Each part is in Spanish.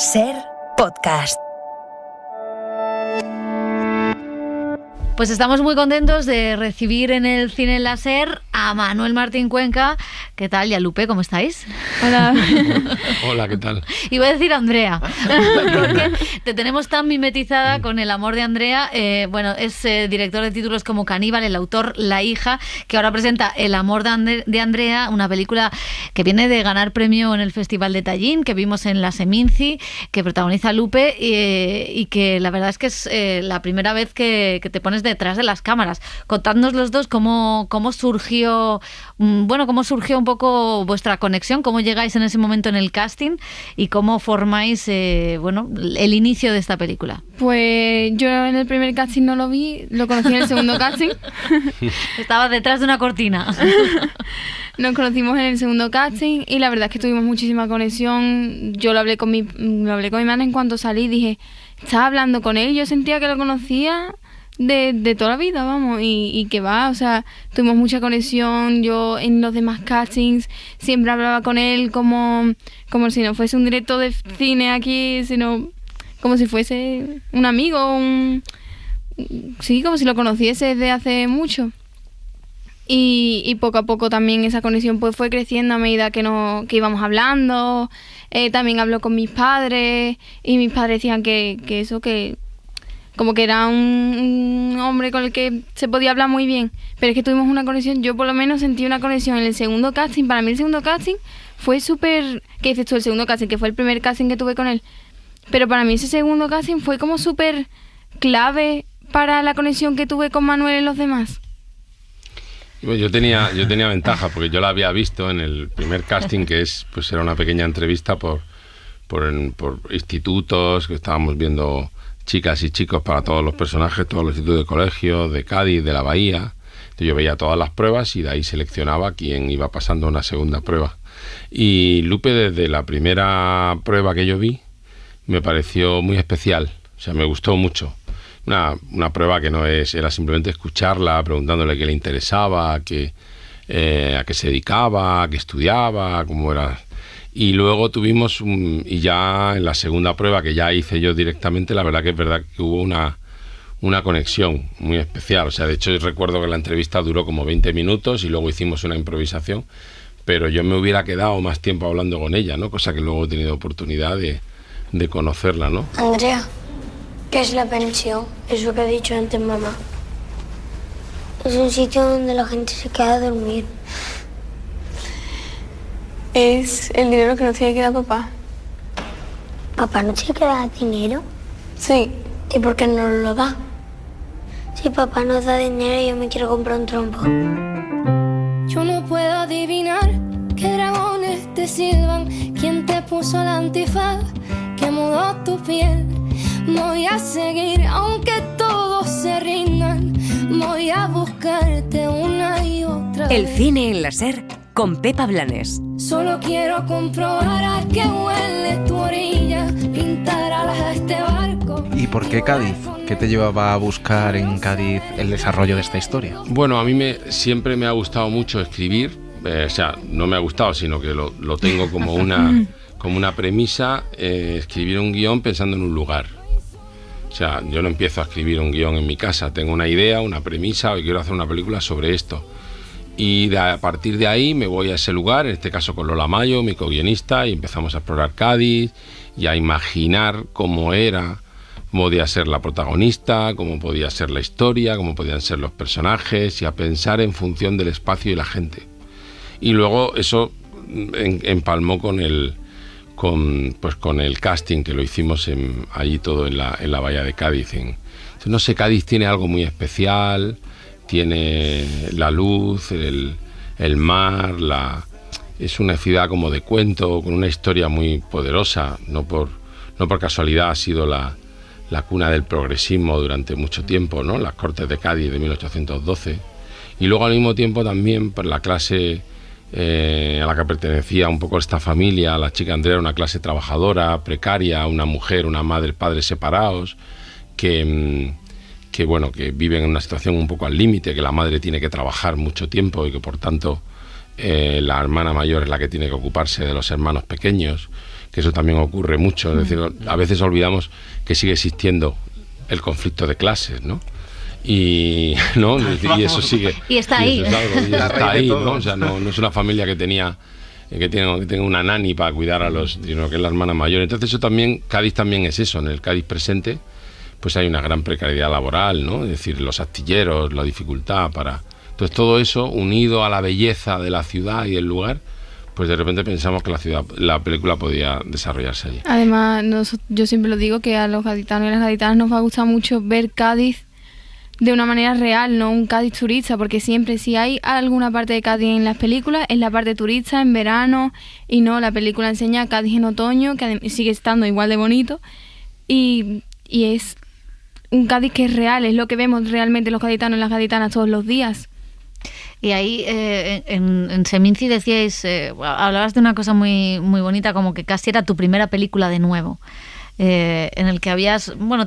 Ser Podcast. Pues estamos muy contentos de recibir en el Cine en la Ser a Manuel Martín Cuenca. ¿Qué tal? Y a Lupe, ¿cómo estáis? Hola. Hola, ¿qué tal? Iba a decir Andrea, porque te tenemos tan mimetizada con El amor de Andrea. Bueno, es director de títulos como Caníbal, El autor, La hija, que ahora presenta El amor de Andrea, una película que viene de ganar premio en el Festival de Tallín, que vimos en la Seminci, que protagoniza Lupe y que la verdad es que es la primera vez que te pones detrás de las cámaras. Contadnos los dos cómo surgió, cómo surgió un poco vuestra conexión, cómo llegáis en ese momento en el casting y cómo formáis el inicio de esta película. Pues yo en el primer casting no lo vi, lo conocí en el segundo casting. Estaba detrás de una cortina. Nos conocimos en el segundo casting y la verdad es que tuvimos muchísima conexión. Yo lo hablé con mi madre en cuanto salí, dije, estaba hablando con él, yo sentía que lo conocía de toda la vida, vamos, y que va, o sea, tuvimos mucha conexión. Yo en los demás castings siempre hablaba con él como si no fuese un director de cine aquí, sino como si fuese un amigo, sí, como si lo conociese desde hace mucho. Y poco a poco también esa conexión pues fue creciendo a medida que íbamos hablando. También habló con mis padres y mis padres decían que como que era un hombre con el que se podía hablar muy bien. Pero es que tuvimos una conexión, yo por lo menos sentí una conexión en el segundo casting. Para mí el segundo casting fue súper... ¿Qué dices tú? El segundo casting, que fue el primer casting que tuve con él. Pero para mí ese segundo casting fue como súper clave para la conexión que tuve con Manuel y los demás. Yo tenía ventaja porque yo la había visto en el primer casting, que era una pequeña entrevista por institutos, que estábamos viendo chicas y chicos para todos los personajes, todos los institutos de colegio, de Cádiz, de la Bahía. Entonces yo veía todas las pruebas y de ahí seleccionaba quién iba pasando a una segunda prueba. Y Lupe, desde la primera prueba que yo vi, me pareció muy especial, o sea, me gustó mucho. Una prueba que era simplemente escucharla, preguntándole qué le interesaba, a qué se dedicaba, a qué estudiaba, cómo era. Y luego tuvimos, y ya en la segunda prueba que ya hice yo directamente, la verdad que es verdad que hubo una conexión muy especial. O sea, de hecho recuerdo que la entrevista duró como 20 minutos y luego hicimos una improvisación, pero yo me hubiera quedado más tiempo hablando con ella, ¿no? Cosa que luego he tenido oportunidad de conocerla, ¿no? Andrea, ¿qué es la pensión? Eso que ha dicho antes mamá. Es un sitio donde la gente se queda a dormir. Es el dinero que nos tiene que dar papá. ¿Papá no tiene que dar dinero? Sí. ¿Y por qué no lo da? Si papá nos da dinero, yo me quiero comprar un trompo. Yo no puedo adivinar qué dragones te silban, quién te puso la antifaz, que mudó tu piel. Voy a seguir aunque todos se rindan, voy a buscarte una y otra vez. El Cine en la Ser con Pepa Blanes. Solo quiero comprobar a qué huele tu orilla, pintar alas a este barco. ¿Y por qué Cádiz? ¿Qué te llevaba a buscar en Cádiz el desarrollo de esta historia? Bueno, a mí siempre me ha gustado mucho escribir. O sea, no me ha gustado, sino que lo tengo como una premisa, escribir un guión pensando en un lugar. O sea, yo no empiezo a escribir un guión en mi casa, tengo una idea, una premisa, y quiero hacer una película sobre esto. Y a partir de ahí me voy a ese lugar, en este caso con Lola Mayo, mi co-guionista, y empezamos a explorar Cádiz y a imaginar cómo podía ser la protagonista, cómo podía ser la historia, cómo podían ser los personajes, y a pensar en función del espacio y la gente. Y luego eso empalmó con el casting, que lo hicimos allí todo en la Bahía de Cádiz. No sé, Cádiz tiene algo muy especial. Tiene la luz, el mar, es una ciudad como de cuento, con una historia muy poderosa. No por casualidad ha sido la cuna del progresismo durante mucho tiempo, ¿no? Las Cortes de Cádiz de 1812. Y luego al mismo tiempo también por la clase a la que pertenecía un poco esta familia, la chica Andrea era una clase trabajadora, precaria, una mujer, una madre, padres separados, que viven en una situación un poco al límite, que la madre tiene que trabajar mucho tiempo y que por tanto la hermana mayor es la que tiene que ocuparse de los hermanos pequeños, que eso también ocurre mucho. Es decir, a veces olvidamos que sigue existiendo el conflicto de clases, ¿no? Y eso sigue. Y está ahí. Está ahí, ¿no? O sea, no es una familia que tenga una nani para cuidar sino que es la hermana mayor. Entonces eso también, Cádiz también es eso. En el Cádiz presente, pues hay una gran precariedad laboral, ¿no? Es decir, los astilleros, la dificultad para... Entonces todo eso, unido a la belleza de la ciudad y del lugar, pues de repente pensamos que la película podía desarrollarse allí. Además, yo siempre lo digo, que a los gaditanos y a las gaditanas nos va a gustar mucho ver Cádiz de una manera real, no un Cádiz turista, porque siempre si hay alguna parte de Cádiz en las películas es la parte turista en verano, y no, la película enseña Cádiz en otoño, que sigue estando igual de bonito, y es un Cádiz que es real, es lo que vemos realmente los gaditanos y las gaditanas todos los días. Y ahí en Seminci decíais, hablabas de una cosa muy, muy bonita, como que casi era tu primera película de nuevo. En el que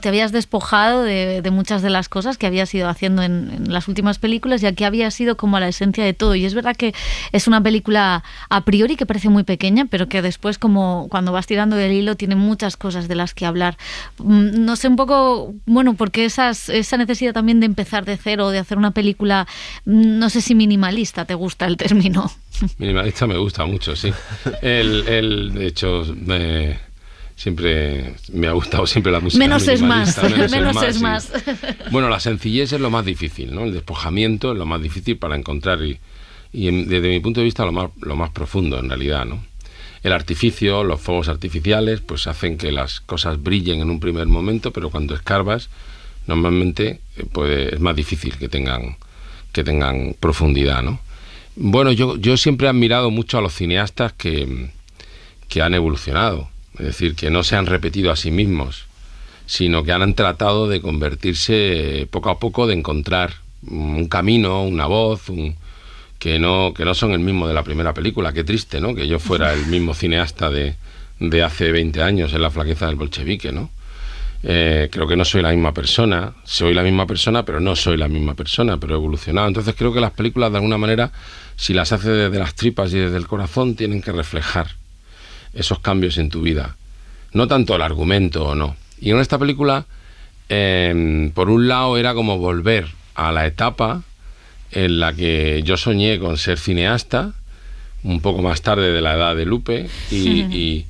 te habías despojado de muchas de las cosas que habías ido haciendo en las últimas películas, y aquí habías ido como a la esencia de todo. Y es verdad que es una película a priori que parece muy pequeña, pero que después, como cuando vas tirando del hilo, tiene muchas cosas de las que hablar. No sé un poco, por qué esa necesidad también de empezar de cero, de hacer una película, no sé si minimalista, ¿te gusta el término? Minimalista me gusta mucho, sí. De hecho... Siempre me ha gustado la música menos es más, menos es más. Bueno, la sencillez es lo más difícil, ¿no? El despojamiento es lo más difícil para encontrar y desde mi punto de vista lo más profundo en realidad, ¿no? El artificio, los fuegos artificiales, pues hacen que las cosas brillen en un primer momento, pero cuando escarbas, normalmente es más difícil que tengan profundidad, ¿no? Bueno, yo siempre he admirado mucho a los cineastas que han evolucionado. Es decir, que no se han repetido a sí mismos, sino que han tratado de convertirse poco a poco, de encontrar un camino, una voz, que no son el mismo de la primera película. Qué triste, ¿no? Que yo fuera el mismo cineasta de hace 20 años en La flaqueza del bolchevique, ¿no? Creo que no soy la misma persona. Soy la misma persona, pero no soy la misma persona, pero he evolucionado. Entonces creo que las películas, de alguna manera, si las haces desde las tripas y desde el corazón, tienen que reflejar esos cambios en tu vida, no tanto el argumento o no. Y en esta película, por un lado, era como volver a la etapa en la que yo soñé con ser cineasta, un poco más tarde de la edad de Lupe, y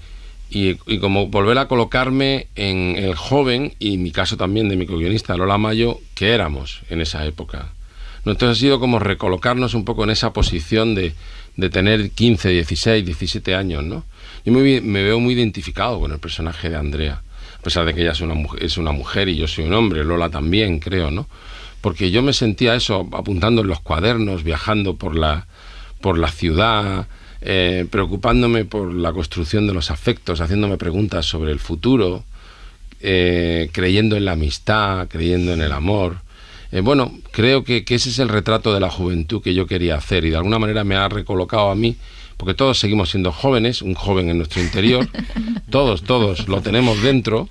como volver a colocarme en el joven, y en mi caso también de mi co-guionista Lola Mayo, que éramos en esa época. Entonces ha sido como recolocarnos un poco en esa posición de tener 15, 16, 17 años, ¿no? Yo me veo muy identificado con el personaje de Andrea, a pesar de que ella es una mujer y yo soy un hombre, Lola también, creo, ¿no? Porque yo me sentía eso, apuntando en los cuadernos, viajando por la ciudad, preocupándome por la construcción de los afectos, haciéndome preguntas sobre el futuro, creyendo en la amistad, creyendo en el amor. Creo que ese es el retrato de la juventud que yo quería hacer, y de alguna manera me ha recolocado a mí, porque todos seguimos siendo jóvenes, un joven en nuestro interior, todos lo tenemos dentro,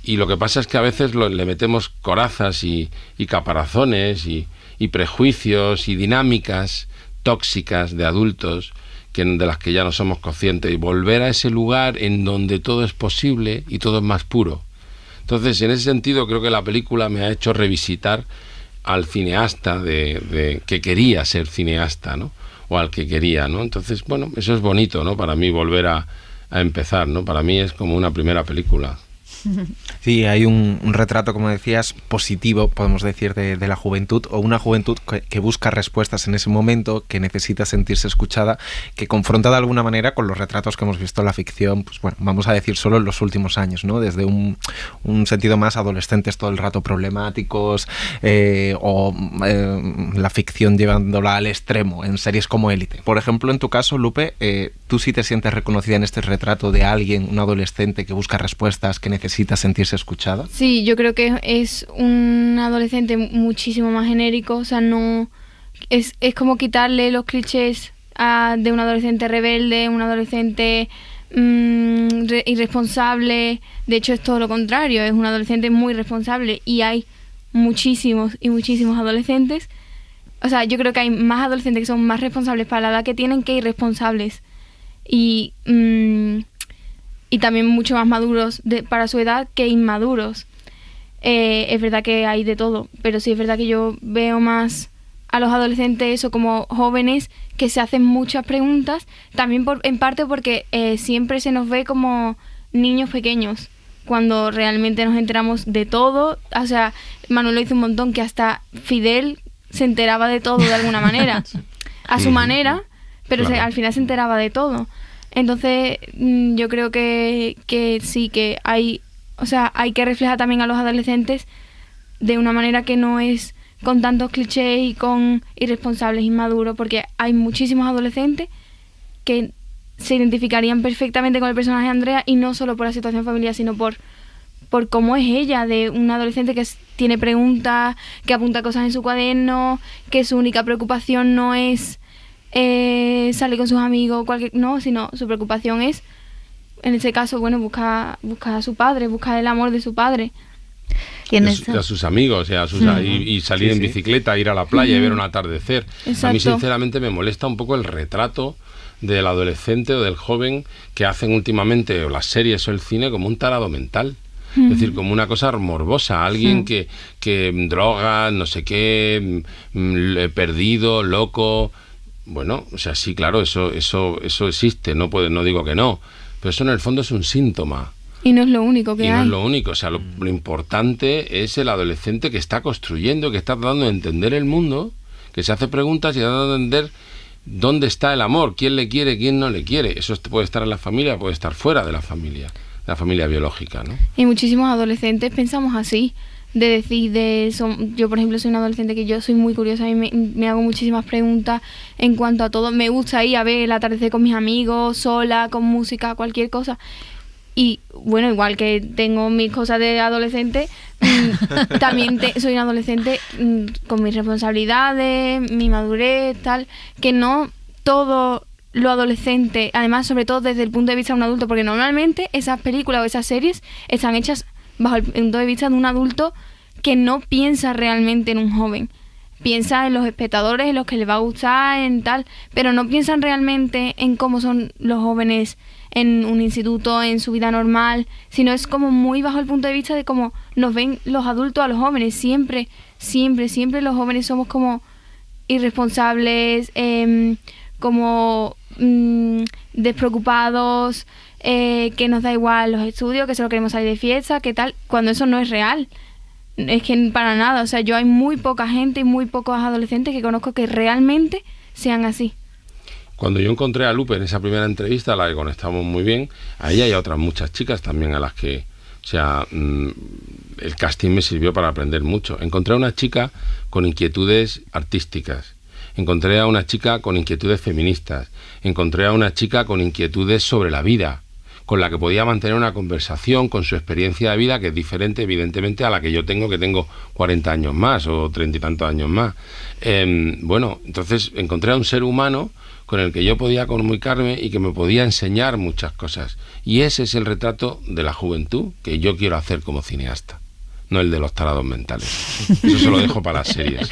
y lo que pasa es que a veces le metemos corazas y caparazones y prejuicios y dinámicas tóxicas de adultos de las que ya no somos conscientes, y volver a ese lugar en donde todo es posible y todo es más puro. Entonces, en ese sentido, creo que la película me ha hecho revisitar al cineasta que quería ser cineasta, ¿no? O al que quería, ¿no? Entonces, eso es bonito, ¿no? Para mí volver a empezar, ¿no? Para mí es como una primera película. Sí, hay un retrato, como decías, positivo, podemos decir, de la juventud, o una juventud que busca respuestas en ese momento, que necesita sentirse escuchada, que confronta de alguna manera con los retratos que hemos visto en la ficción, pues vamos a decir solo en los últimos años, ¿no? Desde un sentido más adolescentes todo el rato problemáticos, la ficción llevándola al extremo en series como Élite. Por ejemplo, en tu caso, Lupe, ¿tú sí te sientes reconocida en este retrato de alguien, un adolescente que busca respuestas, que necesita sentirse escuchada? Sí, yo creo que es un adolescente muchísimo más genérico, o sea, no es como quitarle los clichés de un adolescente rebelde, un adolescente irresponsable. De hecho, es todo lo contrario, es un adolescente muy responsable, y hay muchísimos y muchísimos adolescentes O sea, yo creo que hay más adolescentes que son más responsables para la edad que tienen que irresponsables. Y también mucho más maduros para su edad que inmaduros. Es verdad que hay de todo, pero sí es verdad que yo veo más a los adolescentes eso como jóvenes que se hacen muchas preguntas, también en parte porque siempre se nos ve como niños pequeños, cuando realmente nos enteramos de todo. O sea, Manuel lo hizo un montón, que hasta Fidel se enteraba de todo de alguna manera, a su manera, pero claro. al final se enteraba de todo. Entonces yo creo que sí, que hay que reflejar también a los adolescentes de una manera que no es con tantos clichés y con irresponsables, inmaduros, porque hay muchísimos adolescentes que se identificarían perfectamente con el personaje de Andrea, y no solo por la situación familiar, sino por cómo es ella, de una adolescente que tiene preguntas, que apunta cosas en su cuaderno, que su única preocupación no es salir con sus amigos, sino su preocupación es, en ese caso, bueno, buscar a su padre, buscar el amor de su padre. Y a sus amigos, y salir en bicicleta, ir a la playa y ver un atardecer. Exacto. A mí sinceramente me molesta un poco el retrato del adolescente o del joven que hacen últimamente, o las series o el cine, como un tarado mental. Es decir, como una cosa morbosa, alguien que droga, no sé qué, perdido, loco. Bueno, o sea, sí, claro, eso existe, no digo que no, pero eso en el fondo es un síntoma. Y no es lo único que hay. Y no es lo único, o sea, lo importante es el adolescente que está construyendo, que está tratando de entender el mundo, que se hace preguntas y tratando de entender dónde está el amor, quién le quiere, quién no le quiere. Eso puede estar en la familia, puede estar fuera de la familia biológica, ¿no? Y muchísimos adolescentes pensamos así, de decir, yo por ejemplo soy una adolescente que yo soy muy curiosa y me hago muchísimas preguntas en cuanto a todo. Me gusta ir a ver el atardecer con mis amigos, sola, con música, cualquier cosa. Y bueno, igual que tengo mis cosas de adolescente, también soy una adolescente con mis responsabilidades, mi madurez, tal, que no todo lo adolescente, además sobre todo desde el punto de vista de un adulto, porque normalmente esas películas o esas series están hechas bajo el punto de vista de un adulto que no piensa realmente en un joven. Piensa en los espectadores, en los que les va a gustar, en tal, pero no piensan realmente en cómo son los jóvenes en un instituto, en su vida normal, sino es como muy bajo el punto de vista de cómo nos ven los adultos a los jóvenes. Siempre los jóvenes somos como irresponsables, como despreocupados, que nos da igual los estudios, que solo queremos salir de fiesta, que tal, cuando eso no es real. Es que para nada, o sea, yo hay muy poca gente y muy pocos adolescentes que conozco que realmente sean así. Cuando yo encontré a Lupe en esa primera entrevista, a la que conectamos muy bien, a ella y a otras muchas chicas también a las que, o sea, el casting me sirvió para aprender mucho. Encontré a una chica con inquietudes artísticas, encontré a una chica con inquietudes feministas, encontré a una chica con inquietudes sobre la vida, con la que podía mantener una conversación con su experiencia de vida, que es diferente evidentemente a la que yo tengo, que tengo 40 años más o 30 y tantos años más. Bueno, entonces encontré a un ser humano con el que yo podía comunicarme y que me podía enseñar muchas cosas. Y ese es el retrato de la juventud que yo quiero hacer como cineasta, no el de los tarados mentales. Eso se lo dejo para las series.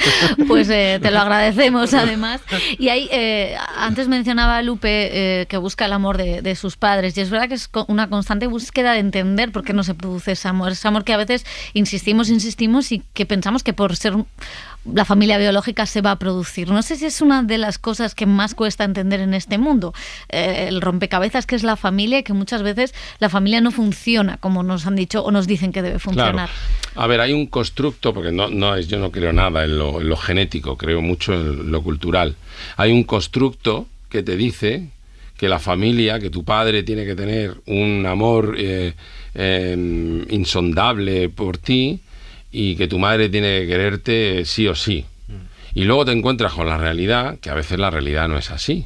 Pues te lo agradecemos además. Y ahí, antes mencionaba Lupe que busca el amor de sus padres, y es verdad que es una constante búsqueda de entender por qué no se produce ese amor que a veces insistimos y que pensamos que por ser la familia biológica se va a producir. No sé si es una de las cosas que más cuesta entender en este mundo, el rompecabezas que es la familia, y que muchas veces la familia no funciona como nos han dicho o nos dicen que debe funcionar. Claro. A ver, hay un constructo, porque yo no creo nada en lo genético, creo mucho en lo cultural. Hay un constructo que te dice que la familia, que tu padre tiene que tener un amor insondable por ti, y que tu madre tiene que quererte sí o sí. Y luego te encuentras con la realidad, que a veces la realidad no es así.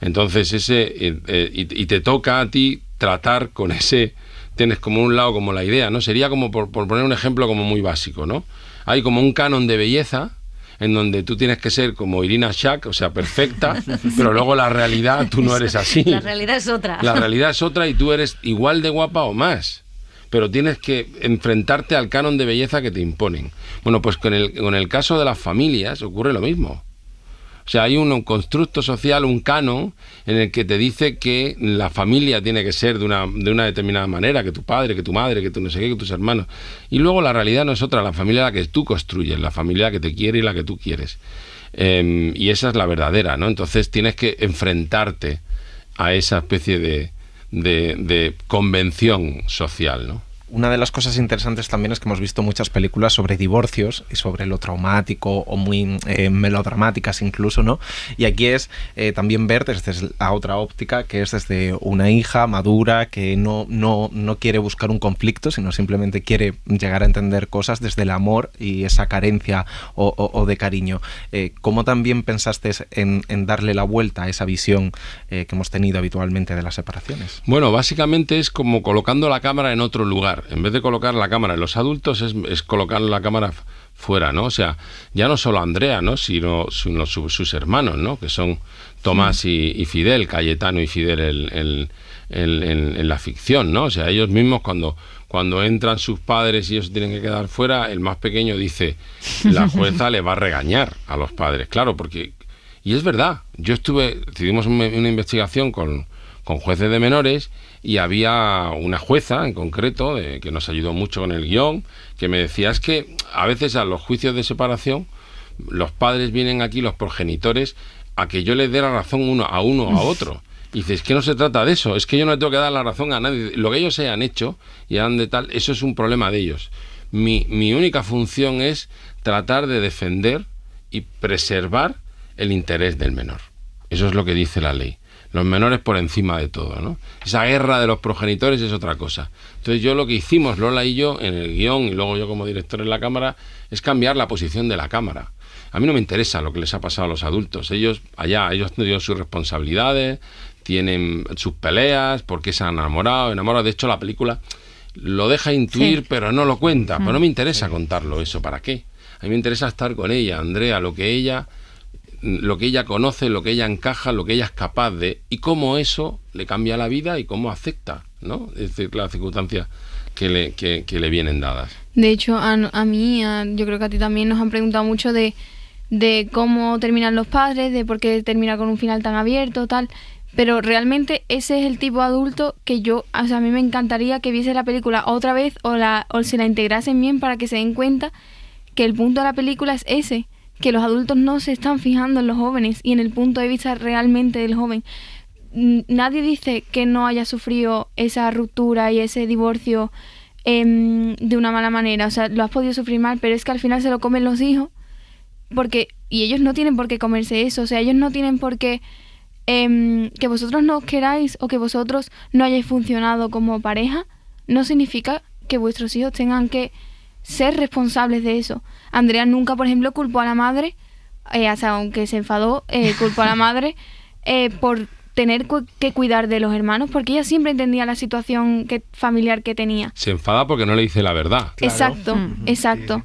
Entonces y te toca a ti tratar con ese. Tienes como un lado como la idea, ¿no? Sería como, por poner un ejemplo como muy básico, ¿no? Hay como un canon de belleza en donde tú tienes que ser como Irina Shayk, o sea, perfecta, pero luego la realidad tú no eres así. La realidad es otra. La realidad es otra y tú eres igual de guapa o más. pero tienes que enfrentarte al canon de belleza que te imponen. Bueno, pues con el caso de las familias ocurre lo mismo. O sea, hay un constructo social, un canon, en el que te dice que la familia tiene que ser de una determinada manera, que tu padre, que tu madre, que tu no sé qué, que tus hermanos. Y luego la realidad no es otra, la familia la que tú construyes, la familia que te quiere y la que tú quieres. Y esa es la verdadera, ¿no? Entonces tienes que enfrentarte a esa especie de convención social, ¿no? Una de las cosas interesantes también es que hemos visto muchas películas sobre divorcios y sobre lo traumático o muy melodramáticas incluso, ¿no? Y aquí es también ver desde la otra óptica, que es desde una hija madura que no quiere buscar un conflicto, sino simplemente quiere llegar a entender cosas desde el amor y esa carencia o de cariño. ¿Cómo también pensaste en darle la vuelta a esa visión que hemos tenido habitualmente de las separaciones? Bueno, básicamente es como colocando la cámara en otro lugar. En vez de colocar la cámara en los adultos, es colocar la cámara fuera, ¿no? O sea, ya no solo Andrea, ¿no? Sino sus hermanos, ¿no? Que son Tomás y Fidel, Cayetano y Fidel en la ficción, ¿no? O sea, ellos mismos cuando entran sus padres y ellos tienen que quedar fuera, el más pequeño dice, la jueza le va a regañar a los padres, claro, porque... Y es verdad, hicimos una investigación con jueces de menores y había una jueza en concreto que nos ayudó mucho con el guión, que me decía, es que a veces a los juicios de separación los padres vienen aquí, los progenitores, a que yo les dé la razón uno a otro. Y dices, es que no se trata de eso, es que yo no le tengo que dar la razón a nadie. Lo que ellos hayan hecho y hagan de tal, eso es un problema de ellos. Mi única función es tratar de defender y preservar el interés del menor. Eso es lo que dice la ley. Los menores por encima de todo, ¿no? Esa guerra de los progenitores es otra cosa. Entonces lo que hicimos, Lola y yo, en el guión, y luego yo como director en la cámara, es cambiar la posición de la cámara. A mí no me interesa lo que les ha pasado a los adultos. Ellos tienen sus responsabilidades, tienen sus peleas, porque se han enamorado. De hecho, la película lo deja intuir, pero no lo cuenta. Pero no me interesa contarlo eso. ¿Para qué? A mí me interesa estar con ella, Andrea, lo que ella conoce, lo que ella encaja, lo que ella es capaz de, y cómo eso le cambia la vida y cómo acepta, ¿no? Es decir, las circunstancias que le vienen dadas. De hecho, a mí, yo creo que a ti también nos han preguntado mucho de cómo terminan los padres, de por qué termina con un final tan abierto, tal. Pero realmente ese es el tipo de adulto que a mí me encantaría que viese la película otra vez o se la integrasen bien para que se den cuenta que el punto de la película es ese, que los adultos no se están fijando en los jóvenes y en el punto de vista realmente del joven. Nadie dice que no haya sufrido esa ruptura y ese divorcio de una mala manera. O sea, lo has podido sufrir mal, pero es que al final se lo comen los hijos y ellos no tienen por qué comerse eso. O sea, ellos no tienen por qué que vosotros no os queráis o que vosotros no hayáis funcionado como pareja, no significa que vuestros hijos tengan que ser responsables de eso. Andrea nunca, por ejemplo, culpó a la madre, aunque se enfadó, culpó a la madre por tener que cuidar de los hermanos, porque ella siempre entendía la situación familiar que tenía. Se enfada porque no le dice la verdad. Claro. Exacto.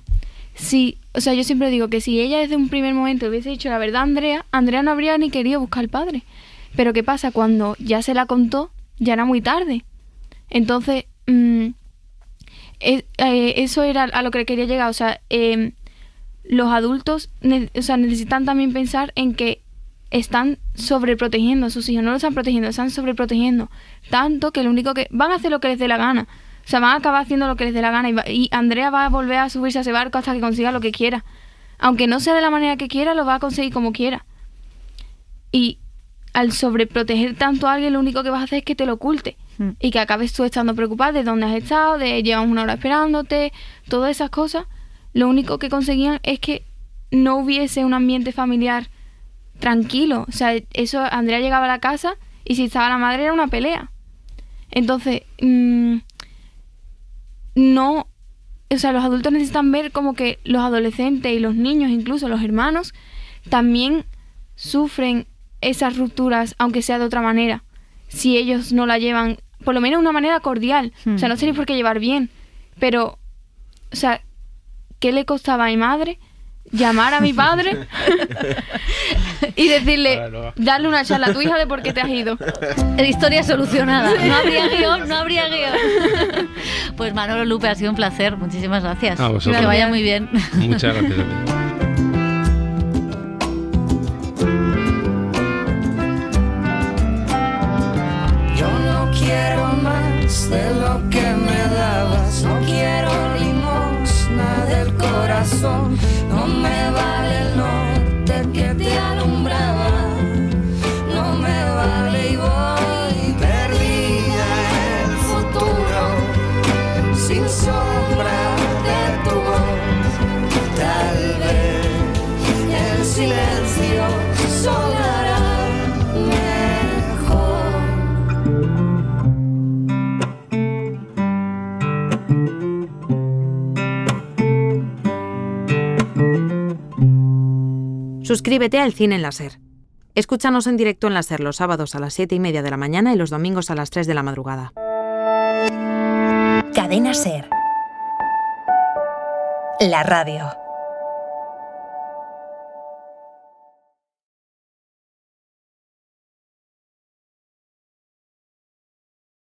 Sí, o sea, yo siempre digo que si ella desde un primer momento hubiese dicho la verdad a Andrea no habría ni querido buscar al padre. Pero ¿qué pasa? Cuando ya se la contó, ya era muy tarde. Entonces, eso era a lo que quería llegar. O sea, los adultos necesitan también pensar en que están sobreprotegiendo a sus hijos. No los están protegiendo, están sobreprotegiendo. Tanto que lo único que van a hacer lo que les dé la gana. O sea, van a acabar haciendo lo que les dé la gana. Y Andrea va a volver a subirse a ese barco hasta que consiga lo que quiera. Aunque no sea de la manera que quiera, lo va a conseguir como quiera. Y al sobreproteger tanto a alguien, lo único que vas a hacer es que te lo oculte. Y que acabes tú estando preocupada de dónde has estado, de llevamos una hora esperándote, todas esas cosas. Lo único que conseguían es que no hubiese un ambiente familiar tranquilo. O sea, Andrea llegaba a la casa y si estaba la madre era una pelea. Entonces, no, o sea, los adultos necesitan ver como que los adolescentes y los niños, incluso los hermanos, también sufren esas rupturas, aunque sea de otra manera. Si ellos no la llevan, por lo menos de una manera cordial. O sea, no tenéis por qué llevar bien. Pero, o sea, ¿qué le costaba a mi madre llamar a mi padre y decirle, darle una charla a tu hija de por qué te has ido. Historia solucionada. No habría guión, no habría guión. Pues Manolo, Lupe, ha sido un placer. Muchísimas gracias. A vosotros. Que vaya muy bien. Muchas gracias a ti. Quiero más de lo que me dabas, no quiero limosna del corazón, no me vale el norte que te alumbraba, no me vale y voy perdida en el futuro, sin sombra de tu voz, tal vez el silencio sonará mejor. Suscríbete al Cine en la SER. Escúchanos en directo en la SER los sábados a las 7:30 de la mañana y los domingos a las 3 de la madrugada. Cadena SER. La radio.